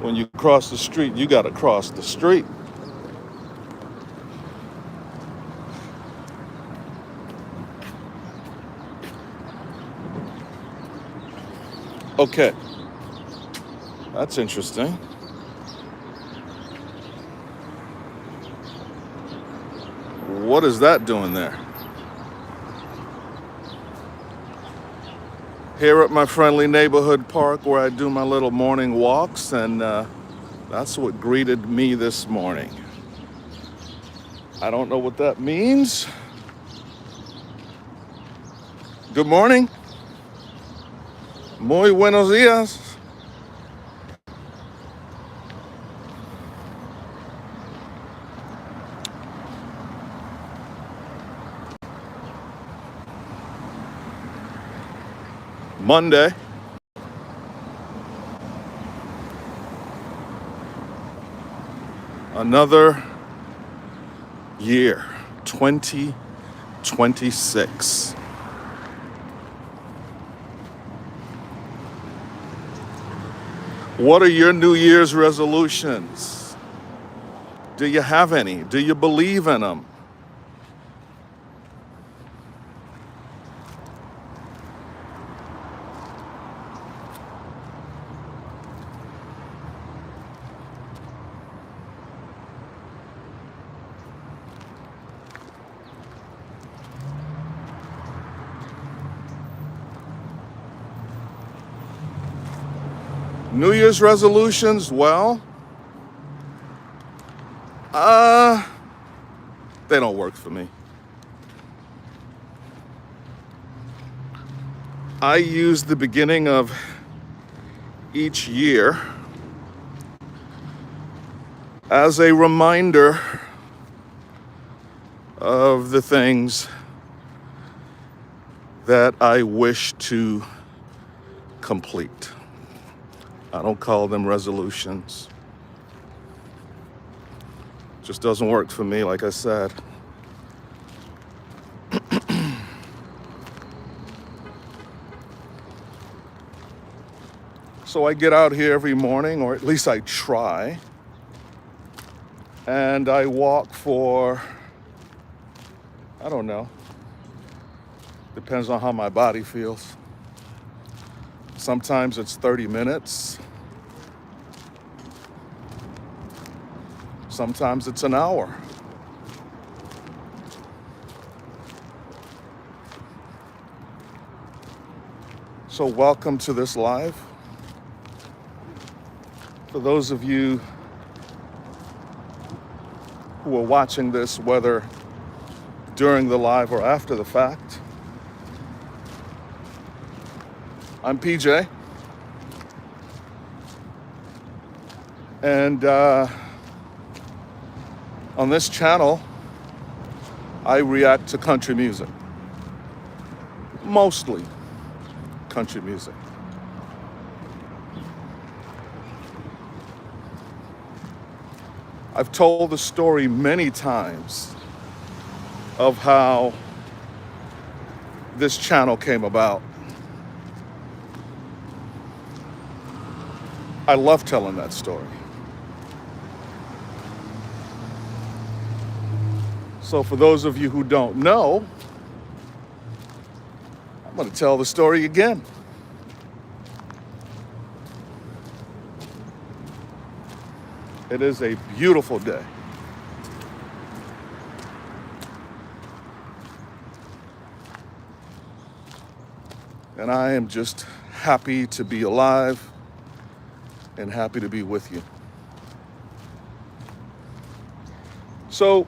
When you cross the street, you got to cross the street. Okay, that's interesting. What is that doing there? Here at my friendly neighborhood park where I do my little morning walks, and that's what greeted me this morning. I don't know what that means. Good morning. Muy buenos días. Monday. Another year, 2026. What are your New Year's resolutions? Do you have any? Do you believe in them? New Year's resolutions, well, they don't work for me. I use the beginning of each year as a reminder of the things that I wish to complete. I don't call them resolutions. Just doesn't work for me, like I said. So I get out here every morning, or at least I try, and I walk for, I don't know, depends on how my body feels. Sometimes it's 30 minutes. Sometimes it's an hour. So welcome to this live. For those of you who are watching this, whether during the live or after the fact, I'm PJ. And on this channel, I react to country music. Mostly country music. I've told the story many times of how this channel came about. I love telling that story. So for those of you who don't know, I'm going to tell the story again. It is a beautiful day. And I am just happy to be alive and happy to be with you. So,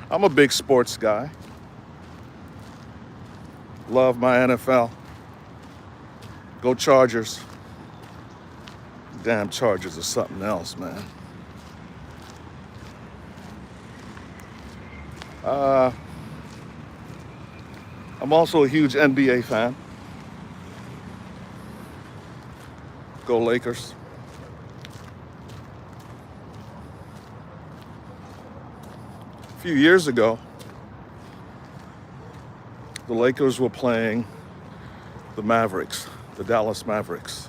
I'm a big sports guy. Love my NFL. Go Chargers. Damn Chargers are something else, man. I'm also a huge NBA fan. Go Lakers. A few years ago, the Lakers were playing the Mavericks, the Dallas Mavericks.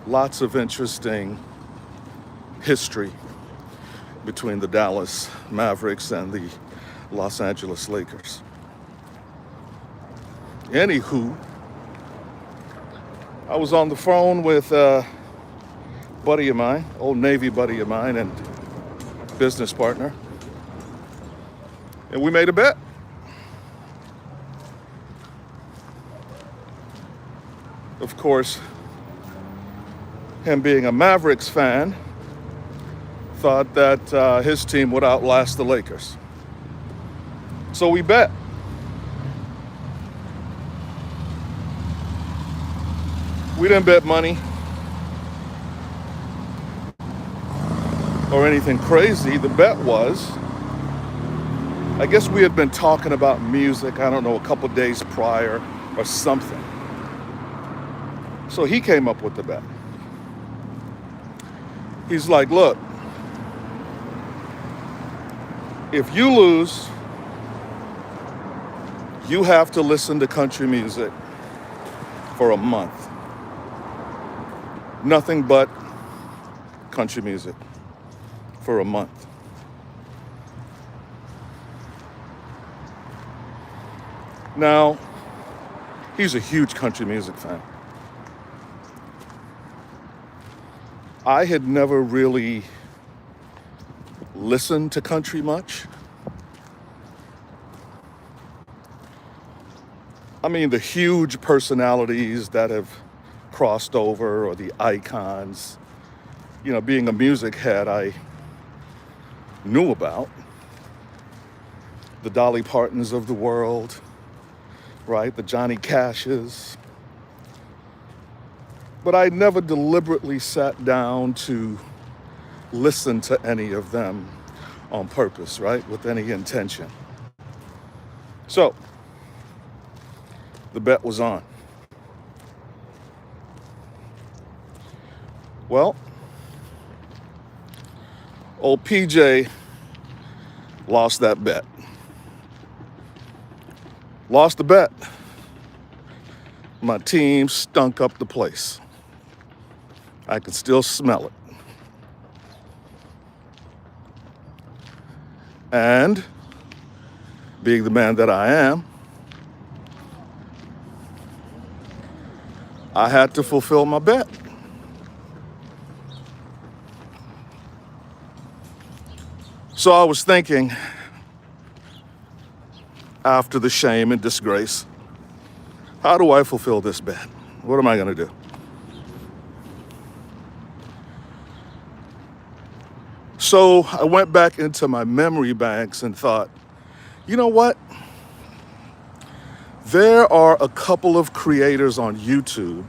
lots of interesting history between the Dallas Mavericks and the Los Angeles Lakers. Anywho, I was on the phone with a buddy of mine, old Navy buddy of mine and business partner, and we made a bet. Of course, him being a Mavericks fan, thought that his team would outlast the Lakers. So we bet. We didn't bet money or anything crazy. The bet was, I guess we had been talking about music, I don't know, a couple days prior or something. So he came up with the bet. He's like, look, if you lose, you have to listen to country music for a month. Nothing but country music for a month. Now, he's a huge country music fan. I had never really listened to country much. I mean, the huge personalities that have crossed over, or the icons, you know, being a music head, I knew about. The Dolly Partons of the world, right? The Johnny Cashes. But I never deliberately sat down to listen to any of them on purpose, right? With any intention. So, the bet was on. Well, old PJ lost that bet. Lost the bet. My team stunk up the place. I can still smell it. And being the man that I am, I had to fulfill my bet. So I was thinking, after the shame and disgrace, how do I fulfill this bet? What am I going to do? So I went back into my memory banks and thought, you know what? There are a couple of creators on YouTube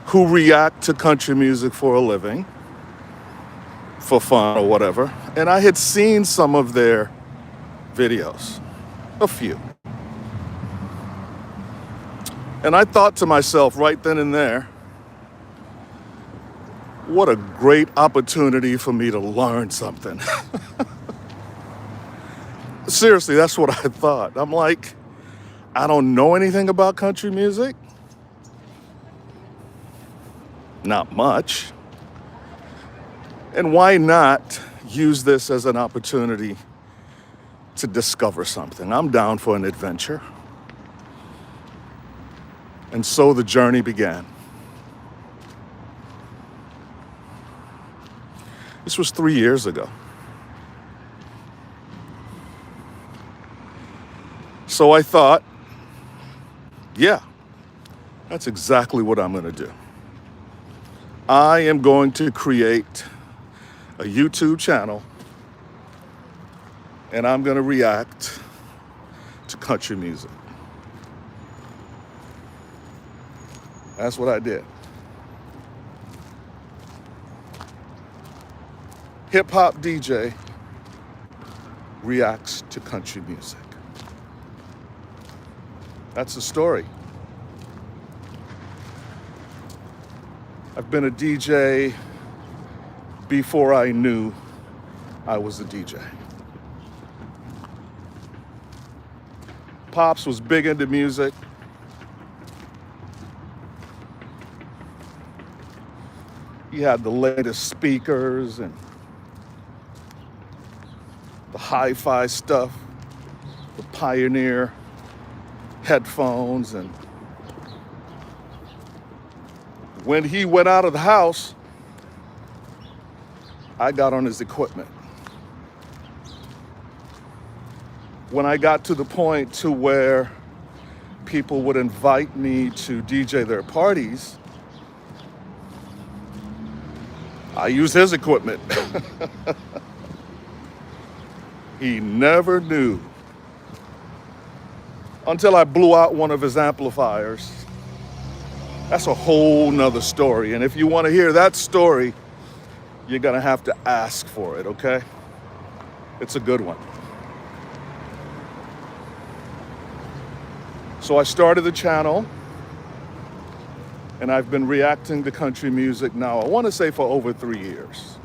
who react to country music for a living, for fun or whatever. And I had seen some of their videos, a few. And I thought to myself right then and there, what a great opportunity for me to learn something. Seriously, that's what I thought. I'm like, I don't know anything about country music. Not much. And why not use this as an opportunity to discover something? I'm down for an adventure. And so the journey began. This was 3 years ago. So I thought, yeah, that's exactly what I'm going to do. I am going to create a YouTube channel, and I'm going to react to country music. That's what I did. Hip hop DJ reacts to country music. That's the story. I've been a DJ before I knew I was a DJ. Pops was big into music. He had the latest speakers and the hi-fi stuff, the Pioneer headphones. And when he went out of the house, I got on his equipment. When I got to the point to where people would invite me to DJ their parties, I used his equipment. He never knew until I blew out one of his amplifiers. That's a whole nother story. And if you want to hear that story, you're going to have to ask for it, okay? It's a good one. So I started the channel, and I've been reacting to country music now, I want to say for over 3 years.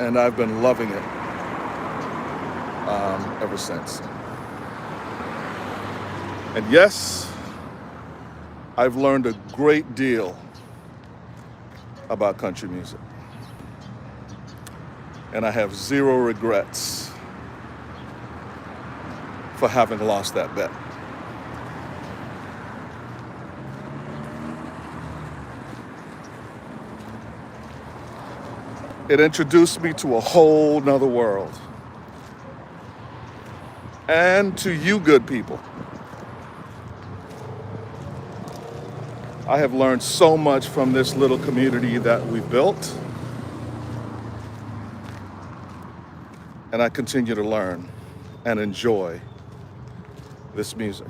And I've been loving it ever since. And yes, I've learned a great deal about country music. And I have zero regrets for having lost that bet. It introduced me to a whole nother world. And to you good people. I have learned so much from this little community that we've built. And I continue to learn and enjoy this music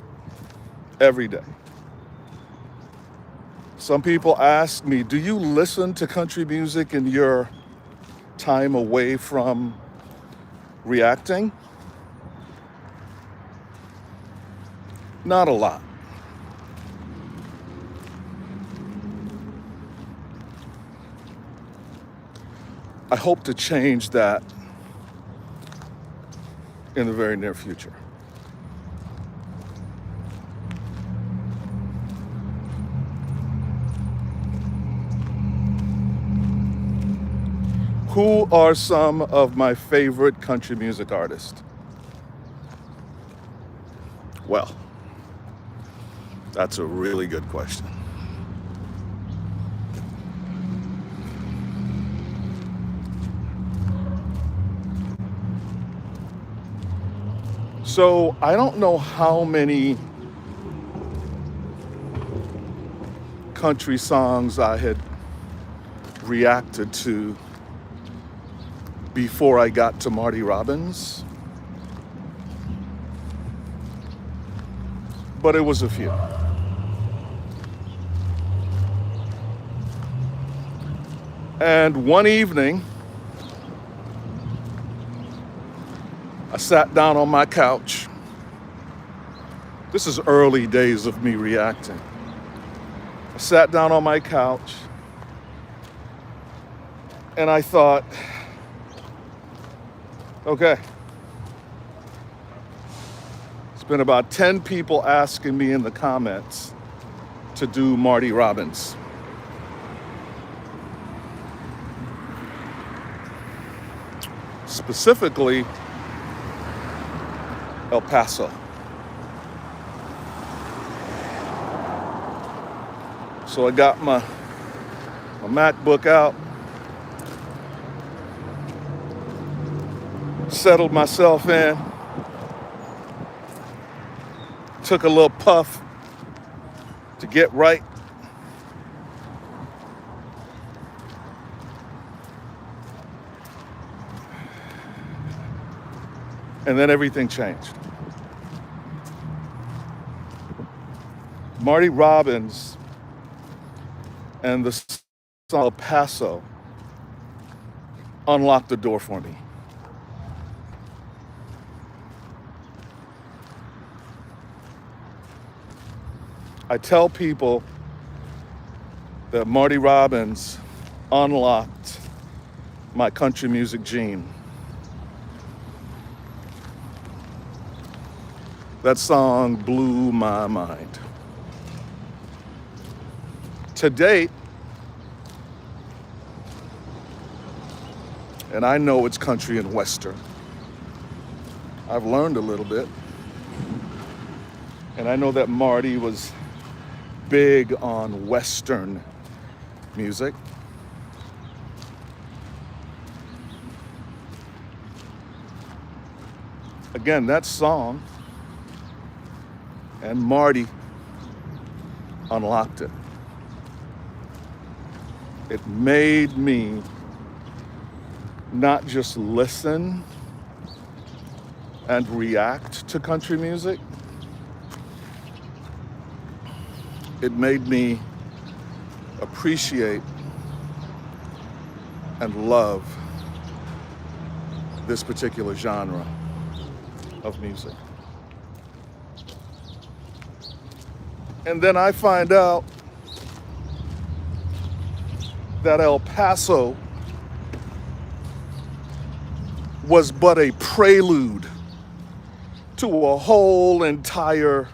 every day. Some people ask me, do you listen to country music in your time away from reacting? Not a lot. I hope to change that in the very near future. Who are some of my favorite country music artists? Well, that's a really good question. So I don't know how many country songs I had reacted to before I got to Marty Robbins, but it was a few. And one evening, I sat down on my couch. This is early days of me reacting. I sat down on my couch and I thought, okay, it's been about 10 people asking me in the comments to do Marty Robbins. Specifically, El Paso. So I got my MacBook out, settled myself in, took a little puff to get right. And then everything changed. Marty Robbins and the song El Paso unlocked the door for me. I tell people that Marty Robbins unlocked my country music gene. That song blew my mind. To date, and I know it's country and western, I've learned a little bit. And I know that Marty was big on western music. Again, that song and Marty unlocked it. It made me not just listen and react to country music. It made me appreciate and love this particular genre of music. And then I find out that El Paso was but a prelude to a whole entire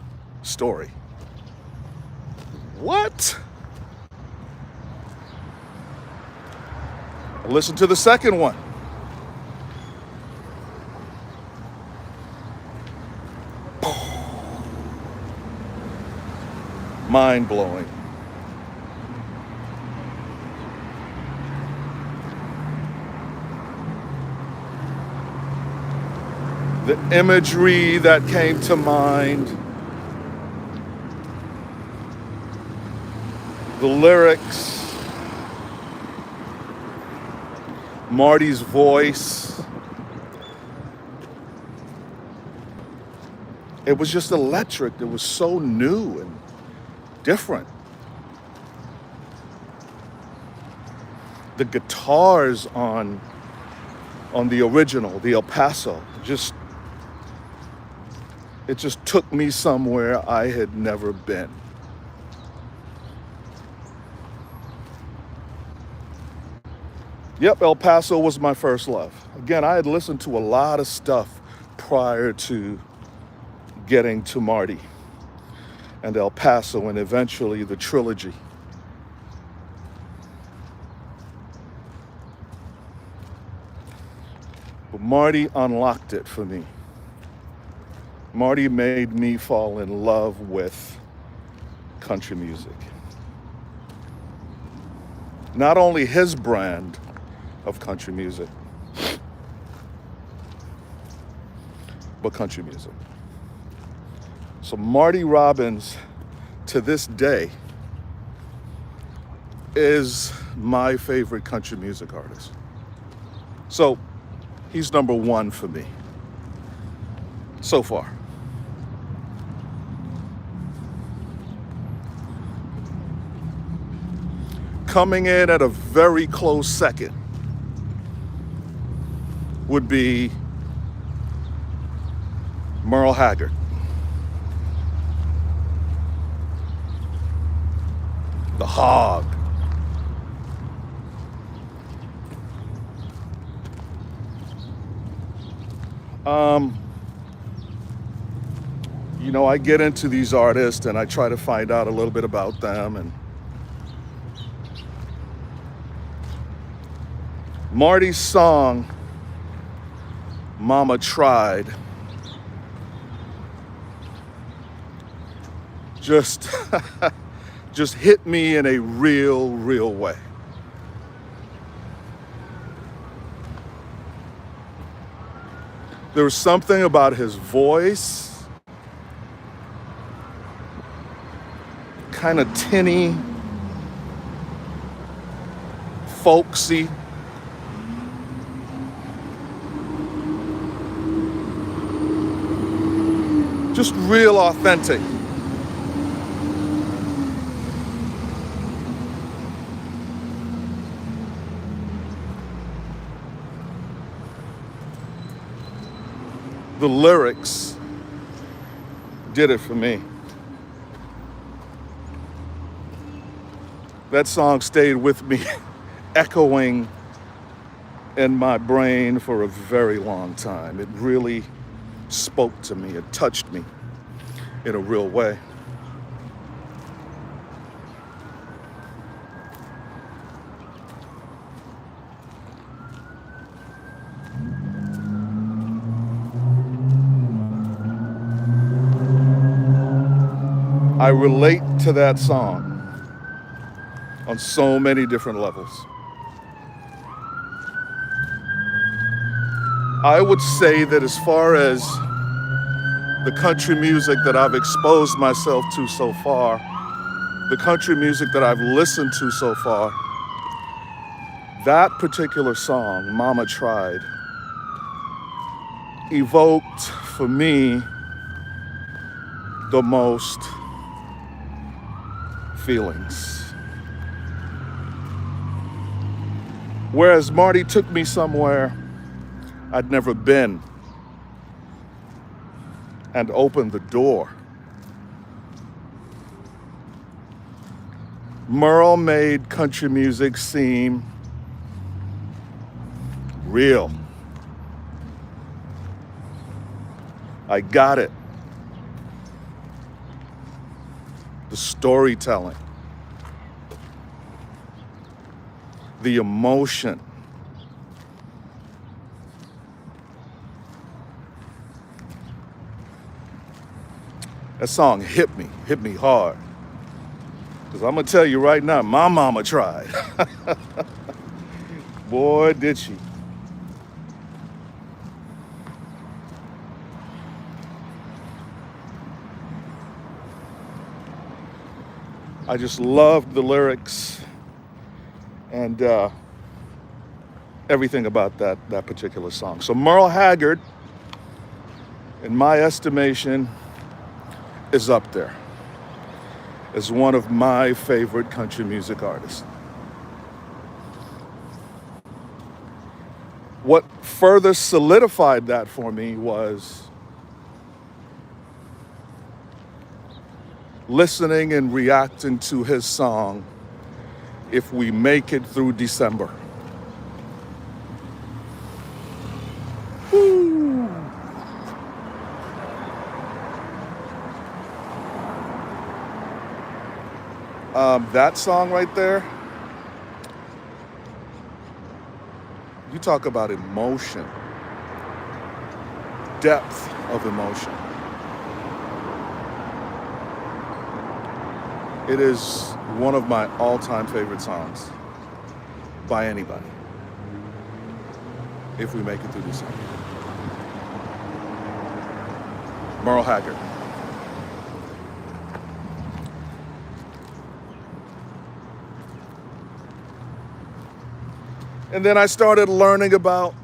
story. What? Listen to the second one. Mind-blowing. The imagery that came to mind, the lyrics, Marty's voice. It was just electric. It was so new and different. The guitars on the original, the El Paso, it just took me somewhere I had never been. Yep, El Paso was my first love. Again, I had listened to a lot of stuff prior to getting to Marty and El Paso and eventually the trilogy. But Marty unlocked it for me. Marty made me fall in love with country music. Not only his brand of country music, but country music. So Marty Robbins, to this day, is my favorite country music artist. So he's number one for me so far. Coming in at a very close second would be Merle Haggard. The Hog. I get into these artists and I try to find out a little bit about them, and Marty's song, Mama Tried, just hit me in a real way. There was something about his voice, kind of tinny, folksy. Just real authentic. The lyrics did it for me. That song stayed with me, echoing in my brain for a very long time. It really spoke to me. It touched me. in a real way. I relate to that song on so many different levels. I would say that as far as the country music that I've exposed myself to so far, the country music that I've listened to so far, that particular song, Mama Tried, evoked for me the most feelings. Whereas Marty took me somewhere I'd never been and opened the door. Merle made country music seem real. I got it. The storytelling, the emotion. That song hit me hard. Because I'm going to tell you right now, my mama tried. Boy, did she. I just loved the lyrics and everything about that particular song. So Merle Haggard, in my estimation, is up there as one of my favorite country music artists. What further solidified that for me was listening and reacting to his song, If We Make It Through December. Woo. That song right there, you talk about emotion, depth of emotion. It is one of my all-time favorite songs by anybody. If We Make It Through December. Merle Haggard. And then I started learning about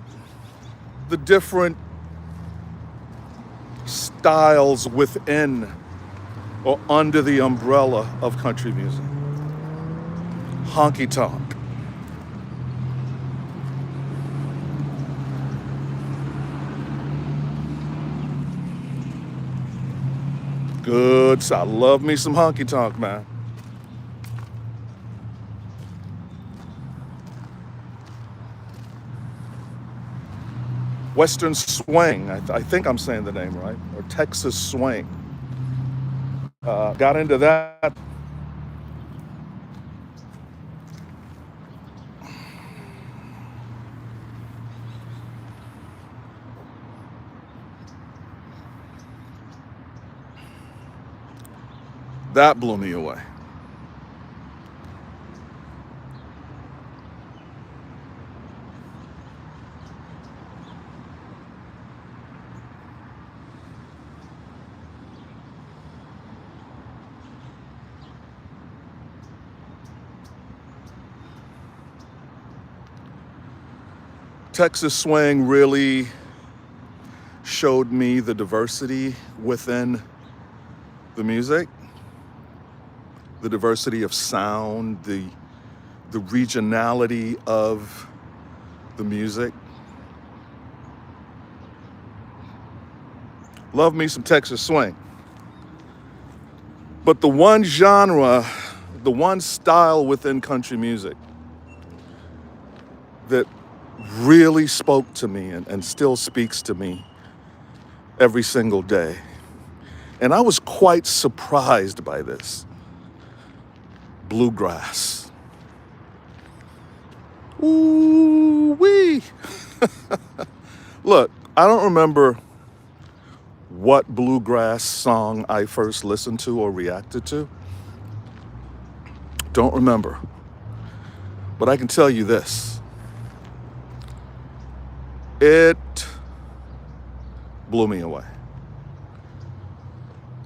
the different styles within or under the umbrella of country music. Honky tonk. Good. I love me some honky tonk, man. Western swing, I think I'm saying the name right, or Texas swing. Got into that. That blew me away. Texas swing really showed me the diversity within the music, the diversity of sound, the regionality of the music. Love me some Texas swing. But the one genre, the one style within country music that really spoke to me and still speaks to me every single day And I was quite surprised by this. Bluegrass. Ooh wee. Look, I don't remember what bluegrass song I first listened to or reacted to. Don't remember. But I can tell you this. It blew me away.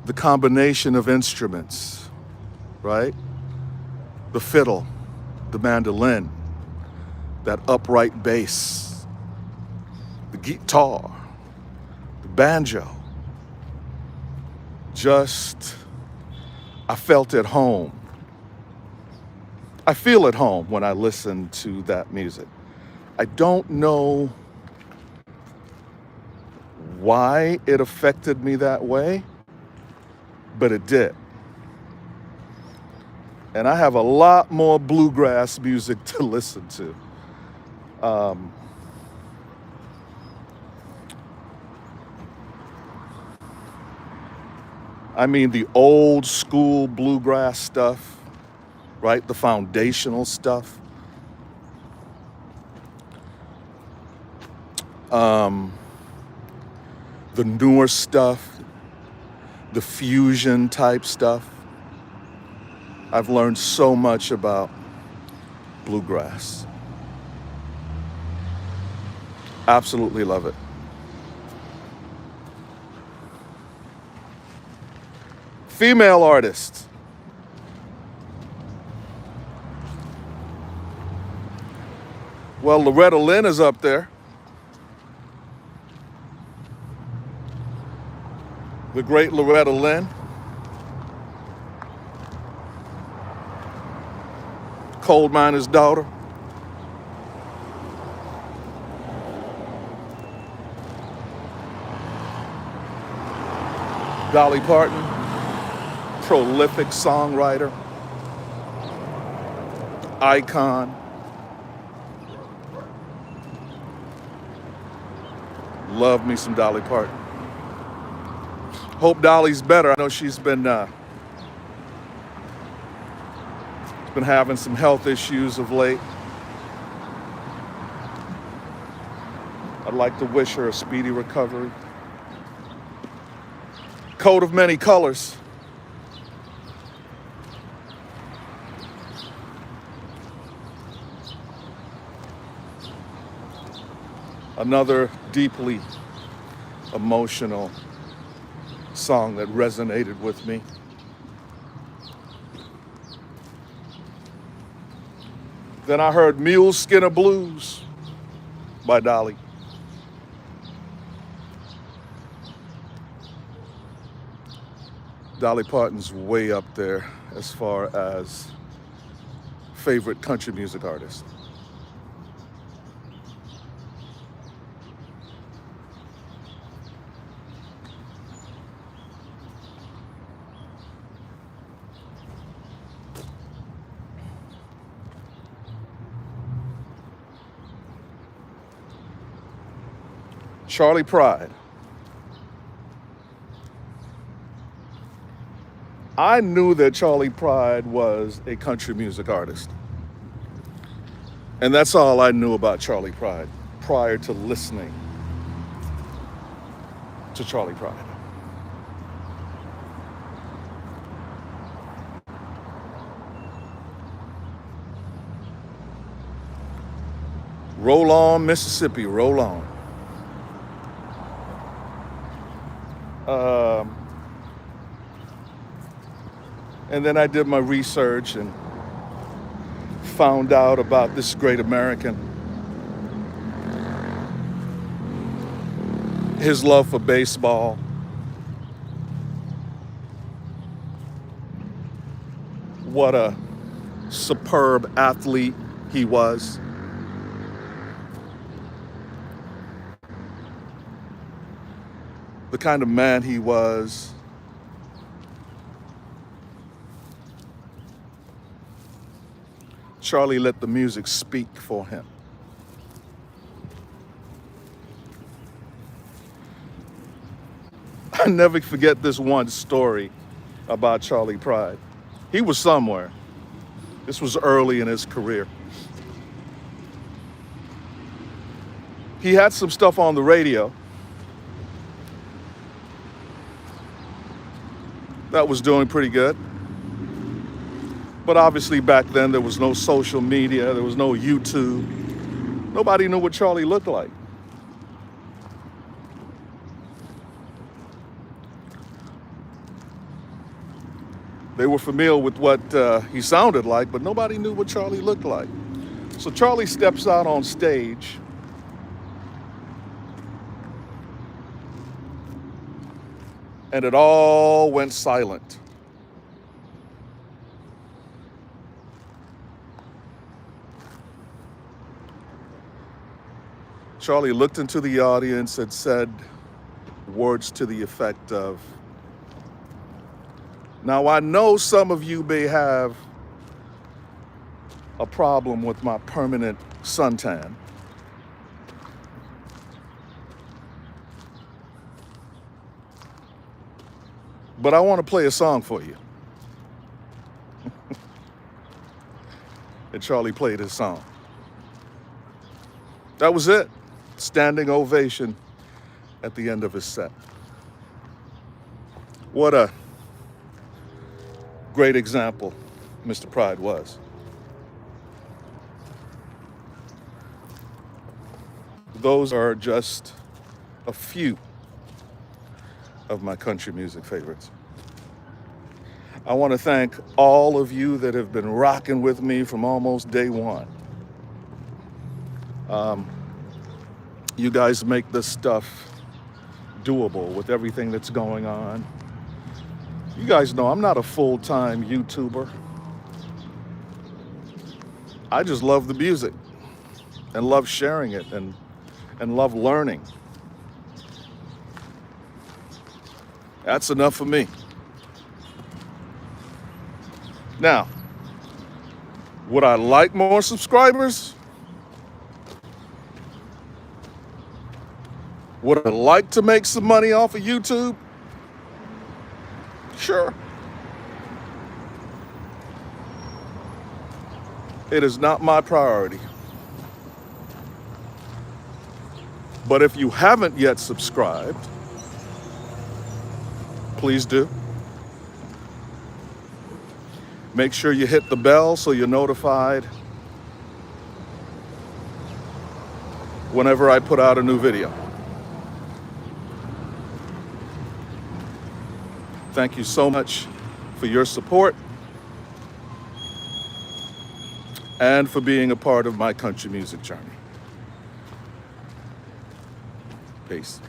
The combination of instruments, right? The fiddle, the mandolin, that upright bass, the guitar, the banjo. Just, I felt at home. I feel at home when I listen to that music. I don't know why it affected me that way, but it did. And I have a lot more bluegrass music to listen to. I mean, the old school bluegrass stuff, right? The foundational stuff. The newer stuff, the fusion type stuff. I've learned so much about bluegrass. Absolutely love it. Female artists. Well, Loretta Lynn is up there. The great Loretta Lynn. Coal miner's daughter. Dolly Parton, prolific songwriter, icon. Love me some Dolly Parton. Hope Dolly's better. I know she's been having some health issues of late. I'd like to wish her a speedy recovery. Coat of many colors. Another deeply emotional song that resonated with me. Then I heard Mule Skinner Blues by Dolly. Dolly Parton's way up there as far as favorite country music artist. Charlie Pride. I knew that Charlie Pride was a country music artist. And that's all I knew about Charlie Pride prior to listening to Charlie Pride. Roll on, Mississippi, roll on. And then I did my research and found out about this great American. His love for baseball. What a superb athlete he was. The kind of man he was. Charlie let the music speak for him. I never forget this one story about Charlie Pride. He was somewhere. This was early in his career. He had some stuff on the radio that was doing pretty good. But obviously back then there was no social media, there was no YouTube. Nobody knew what Charlie looked like. They were familiar with what he sounded like, but nobody knew what Charlie looked like. So Charlie steps out on stage and it all went silent. Charlie looked into the audience and said words to the effect of, "Now I know some of you may have a problem with my permanent suntan. But I want to play a song for you." And Charlie played his song. That was it. Standing ovation at the end of his set. What a great example Mr. Pride was. Those are just a few of my country music favorites. I want to thank all of you that have been rocking with me from almost day one. You guys make this stuff doable with everything that's going on. You guys know I'm not a full-time YouTuber. I just love the music and love sharing it and love learning. That's enough for me. Now, would I like more subscribers? Would I like to make some money off of YouTube? Sure. It is not my priority. But if you haven't yet subscribed, please do. Make sure you hit the bell so you're notified whenever I put out a new video. Thank you so much for your support and for being a part of my country music journey. Peace.